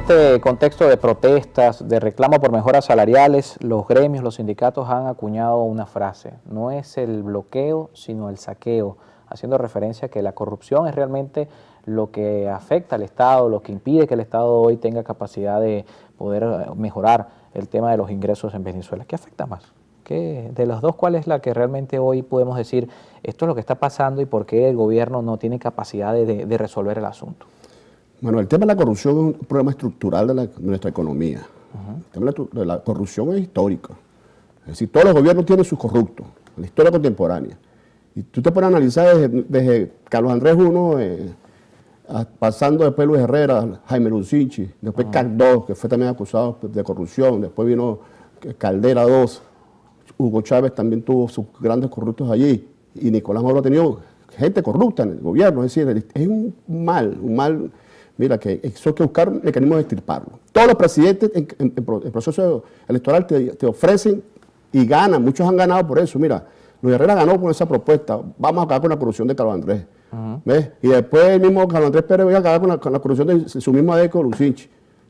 este contexto de protestas, de reclamo por mejoras salariales, los gremios, los sindicatos han acuñado una frase: no es el bloqueo, sino el saqueo, haciendo referencia a que la corrupción es realmente lo que afecta al Estado, lo que impide que el Estado hoy tenga capacidad de poder mejorar el tema de los ingresos en Venezuela. ¿Qué afecta más? De los dos, ¿cuál es la que realmente hoy podemos decir esto es lo que está pasando y por qué el gobierno no tiene capacidad de resolver el asunto? Bueno, el tema de la corrupción es un problema estructural de nuestra economía. El tema de la corrupción es histórico. Es decir, todos los gobiernos tienen sus corruptos, en la historia contemporánea. Y tú te pones a analizar desde Carlos Andrés I, pasando después Luis Herrera, Jaime Lucinchi, después Caldós, que fue también acusado de corrupción, después vino Caldera II, Hugo Chávez también tuvo sus grandes corruptos allí, y Nicolás Maduro ha tenido gente corrupta en el gobierno. Es decir, es un mal. Mira, que eso hay que buscar mecanismos de extirparlo. Todos los presidentes en proceso electoral te ofrecen y ganan. Muchos han ganado por eso. Mira, Luis Herrera ganó con esa propuesta. Vamos a acabar con la corrupción de Carlos Andrés. ¿Ves? Y después el mismo Carlos Andrés Pérez va a acabar con la corrupción de su mismo adeco, Lucinchi.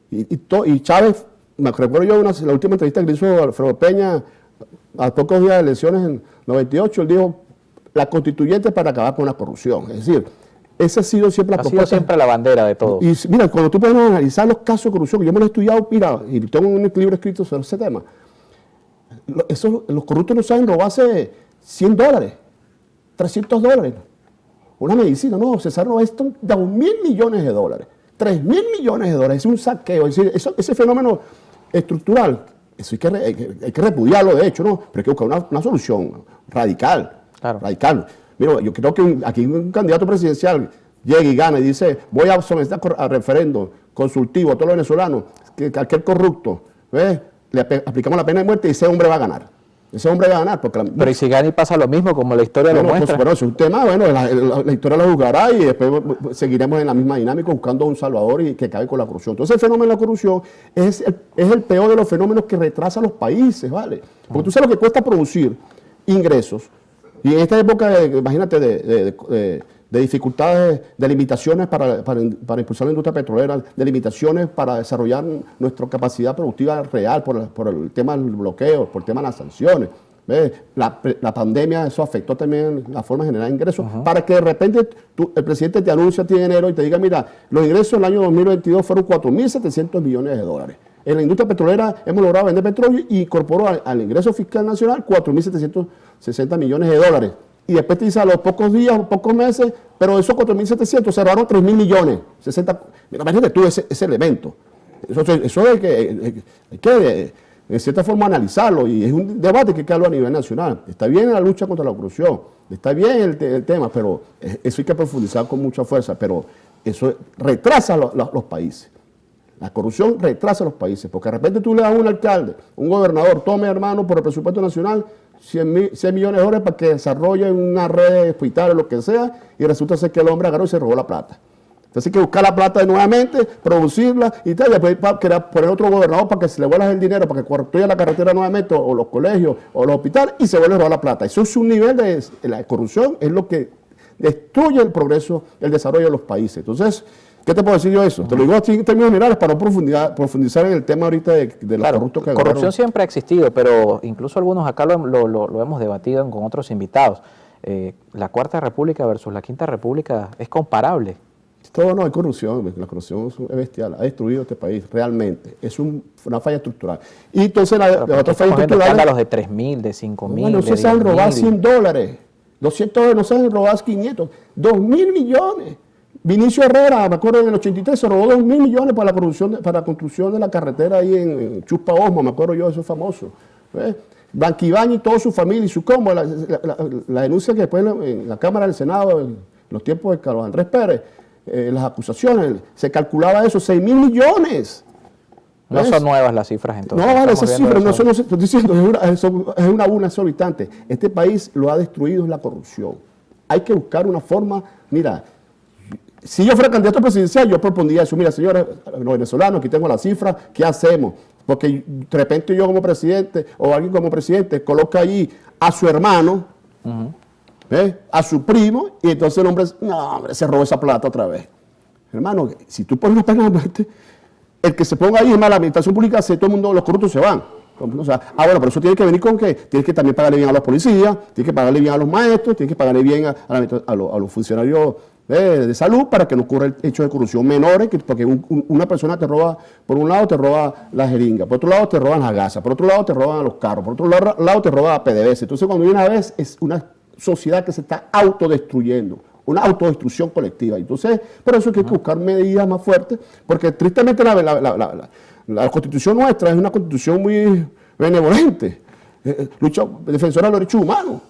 Y Chávez, me recuerdo yo la última entrevista que hizo Alfredo Peña a pocos días de elecciones en 98, él dijo, la constituyente para acabar con la corrupción. Es decir, esa ha sido siempre la propuesta. Ha sido siempre la bandera de todo. Y mira, cuando tú puedes analizar los casos de corrupción, que yo me lo he estudiado, mira, y tengo un libro escrito sobre ese tema, los corruptos no saben robarse $100, $300, una medicina. No, se sabe robar esto de $1.000 millones, $3.000 millones, es un saqueo. Es decir, ese fenómeno estructural, eso hay que repudiarlo, de hecho, ¿no? Pero hay que buscar una solución radical. Claro. Radical. Mira, yo creo que aquí un candidato presidencial llega y gana y dice, voy a someter a referendo consultivo a todos los venezolanos, que cualquier corrupto, ¿ves? Le aplicamos la pena de muerte y ese hombre va a ganar. Ese hombre va a ganar. Pero y si gana y pasa lo mismo, como la historia lo muestra. Bueno, es un tema, bueno, la historia lo juzgará y después seguiremos en la misma dinámica buscando a un salvador y que acabe con la corrupción. Entonces el fenómeno de la corrupción es el peor de los fenómenos que retrasa a los países, ¿vale? Porque tú sabes lo que cuesta producir ingresos. Y en esta época, imagínate, de dificultades, de limitaciones para impulsar la industria petrolera, de limitaciones para desarrollar nuestra capacidad productiva real por el tema del bloqueo, por el tema de las sanciones. ¿Ves? La pandemia, eso afectó también la forma de generar ingresos, para que de repente el presidente te anuncie a ti en enero y te diga, mira, los ingresos del año 2022 fueron $4.700 millones. En la industria petrolera hemos logrado vender petróleo y incorporó al ingreso fiscal nacional $4.760 millones. Y después te dice a los pocos días, pocos meses, pero esos 4.700 se robaron 3.000 millones. 60, mira, imagínate tú ese elemento. Eso hay que, en cierta forma, analizarlo. Y es un debate que hay que hablar a nivel nacional. Está bien la lucha contra la corrupción, está bien el tema, pero eso hay que profundizar con mucha fuerza. Pero eso retrasa los países. La corrupción retrasa a los países, porque de repente tú le das a un alcalde, un gobernador, tome, hermano, por el presupuesto nacional, 100 millones de dólares para que desarrolle una red de hospitales, lo que sea, y resulta ser que el hombre agarró y se robó la plata. Entonces hay que buscar la plata nuevamente, producirla y tal, y después poner otro gobernador para que se le vuelva el dinero, para que construya la carretera nuevamente, o los colegios, o los hospitales, y se vuelve a robar la plata. Eso es un nivel de la corrupción, es lo que destruye el progreso, el desarrollo de los países. Entonces, ¿qué te puedo decir yo eso? Te lo digo así en términos generales para no profundizar en el tema ahorita de la corrupción que agarraron. Corrupción siempre ha existido, pero incluso algunos acá lo hemos debatido con otros invitados. La Cuarta República versus la Quinta República es comparable. Todo no hay corrupción, la corrupción es bestial, ha destruido este país realmente, es una falla estructural. Y entonces la otra falla estructural... escándalos de 3.000, de 5.000, no se saben robar $100, $200, no se saben robar 500, 2.000 millones. Vinicio Herrera, me acuerdo en el 83, se robó 2.000 millones para la construcción de la carretera ahí en Chuspa Osmo, me acuerdo yo, eso es famoso. Blanquibaño y toda su familia y su combo, la denuncia que después en la Cámara del Senado, en los tiempos de Carlos Andrés Pérez, las acusaciones, se calculaba eso, 6.000 millones. No son nuevas las cifras entonces. No, vale, esas cifras no son, estoy diciendo, es una burla exorbitante. Este país lo ha destruido la corrupción. Hay que buscar una forma, mira, si yo fuera candidato presidencial, yo propondría eso. Mira, señores, los venezolanos, aquí tengo la cifra, ¿qué hacemos? Porque de repente yo como presidente, o alguien como presidente, coloca ahí a su hermano, a su primo, y entonces el hombre, no, hombre, se robó esa plata otra vez. Hermano, si tú pones una pena de muerte, el que se ponga ahí, es más, la administración pública, todo el mundo, los corruptos se van. O sea, bueno, pero eso tiene que venir con que tienes que también pagarle bien a los policías, tienes que pagarle bien a los maestros, tienes que pagarle bien a los funcionarios de salud para que no ocurra el hecho de corrupción menores, porque una persona te roba, por un lado te roba la jeringa, por otro lado te roban la gasa, por otro lado te roban los carros, por otro lado te roban la PDVSA. Entonces, cuando viene una vez, es una sociedad que se está autodestruyendo, una autodestrucción colectiva. Entonces, por eso hay que buscar medidas más fuertes, porque tristemente la Constitución nuestra es una Constitución muy benevolente, lucha defensora de los derechos humanos.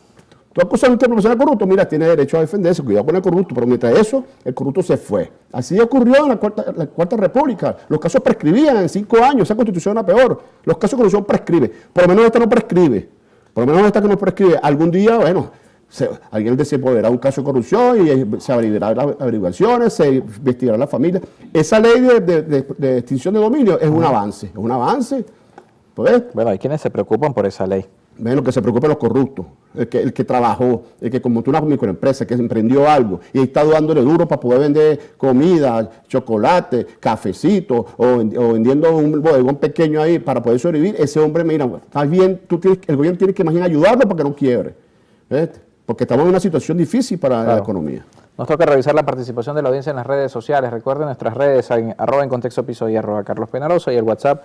Tú acusas a una persona corrupto, mira, tiene derecho a defenderse, cuidado con el corrupto, pero mientras eso, el corrupto se fue. Así ocurrió en la Cuarta República. Los casos prescribían en 5 años, esa Constitución era peor. Los casos de corrupción prescriben. Por lo menos esta no prescribe. Por lo menos esta que no prescribe. Algún día, bueno, alguien desempoderará un caso de corrupción y se abrirán las averiguaciones, se investigará la familia. Esa ley de extinción de dominio es un avance, es un avance. ¿Pues? Bueno, hay quienes se preocupan por esa ley. Bueno, que se preocupen los corruptos, el que trabajó, el que montó una microempresa, que emprendió algo y está dándole duro para poder vender comida, chocolate, cafecito o vendiendo un bodegón pequeño ahí para poder sobrevivir. Ese hombre, mira, está bien, el gobierno tiene que más bien ayudarlo para que no quiebre, ¿ves? Porque estamos en una situación difícil para la economía. Nos toca revisar la participación de la audiencia en las redes sociales. Recuerden nuestras redes en @encontextopiso y @carlospenarosa y el WhatsApp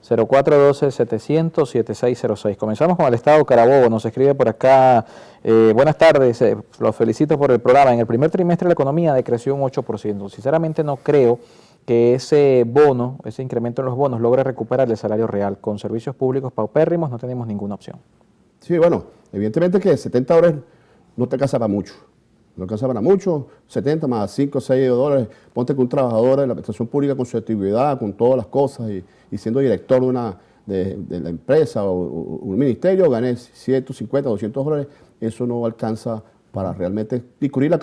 0412-700-7606. Comenzamos con el Estado Carabobo. Nos escribe por acá, buenas tardes, los felicito por el programa. En el primer trimestre la economía decreció un 8%. Sinceramente no creo que ese bono, ese incremento en los bonos logre recuperar el salario real. Con servicios públicos paupérrimos no tenemos ninguna opción. Sí, bueno, evidentemente que 70 dólares no te alcanza para mucho. No alcanza para mucho, 70 más 5 o 6 dólares. Ponte que un trabajador de la administración pública con su actividad, con todas las cosas y siendo director de la empresa o un ministerio, gane 150, 200 dólares. Eso no alcanza para realmente cubrir la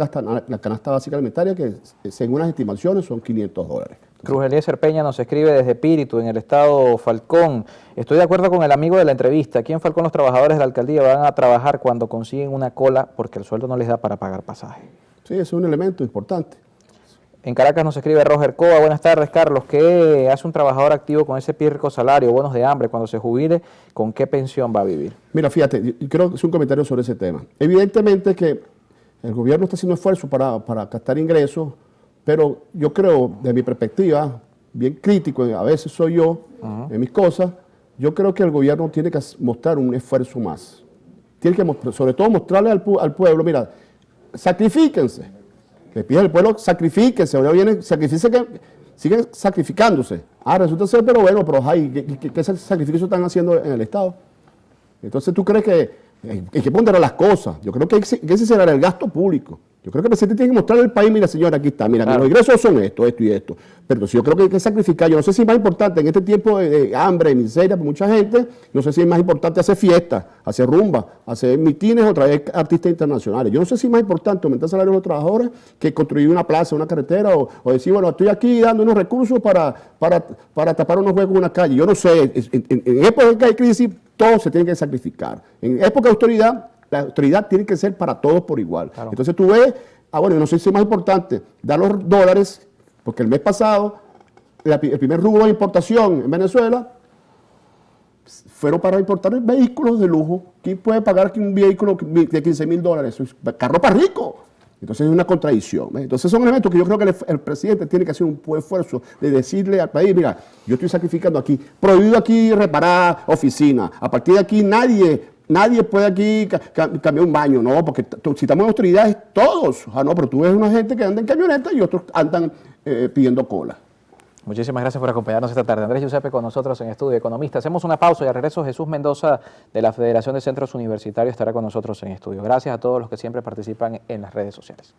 canasta básica alimentaria, que según las estimaciones son 500 dólares. Cruz Eliezer Peña nos escribe desde Espíritu, en el estado Falcón. Estoy de acuerdo con el amigo de la entrevista. Aquí en Falcón los trabajadores de la alcaldía van a trabajar cuando consiguen una cola porque el sueldo no les da para pagar pasaje. Sí, es un elemento importante. En Caracas nos escribe Roger Coa. Buenas tardes, Carlos. ¿Qué hace un trabajador activo con ese pírrico salario, bonos de hambre, cuando se jubile? ¿Con qué pensión va a vivir? Mira, fíjate, yo creo que es un comentario sobre ese tema. Evidentemente que el gobierno está haciendo esfuerzos para captar ingresos, pero yo creo, de mi perspectiva, bien crítico, a veces soy yo, en mis cosas, yo creo que el gobierno tiene que mostrar un esfuerzo más. Tiene que, sobre todo, mostrarle al pueblo, mira, sacrifíquense. Le pide al pueblo, sacrifíquense. Ahora vienen, siguen sacrificándose. Resulta ser, pero bueno, pero ¿qué sacrificio están haciendo en el Estado? Entonces, ¿tú crees que hay que ponderar las cosas? Yo creo que ese será el gasto público. Yo creo que el presidente tiene que mostrarle al país, mira señora, aquí está, mira, los ingresos son esto y esto. Pero yo creo que hay que sacrificar, yo no sé si es más importante en este tiempo de hambre, de miseria por mucha gente, no sé si es más importante hacer fiestas, hacer rumba, hacer mitines o traer artistas internacionales. Yo no sé si es más importante aumentar el salario de los trabajadores que construir una plaza, una carretera o decir, bueno, estoy aquí dando unos recursos para tapar unos huecos en una calle. Yo no sé, en época de crisis todo se tiene que sacrificar. En época de autoridad, la autoridad tiene que ser para todos por igual. Claro. Entonces tú ves, bueno, no sé si es más importante dar los dólares, porque el mes pasado el primer rubro de importación en Venezuela fueron para importar vehículos de lujo. ¿Quién puede pagar aquí un vehículo de 15,000 dólares? Eso es carro para rico. Entonces es una contradicción. Entonces son elementos que yo creo que el presidente tiene que hacer un esfuerzo de decirle al país, mira, yo estoy sacrificando aquí, prohibido aquí reparar oficinas, a partir de aquí nadie puede aquí cambiar un baño, ¿no? Porque si estamos en autoridades, todos. No, pero tú ves una gente que anda en camioneta y otros andan pidiendo cola. Muchísimas gracias por acompañarnos esta tarde. Andrés Giuseppe con nosotros en Estudio Economista. Hacemos una pausa y al regreso Jesús Mendoza de la Federación de Centros Universitarios estará con nosotros en estudio. Gracias a todos los que siempre participan en las redes sociales.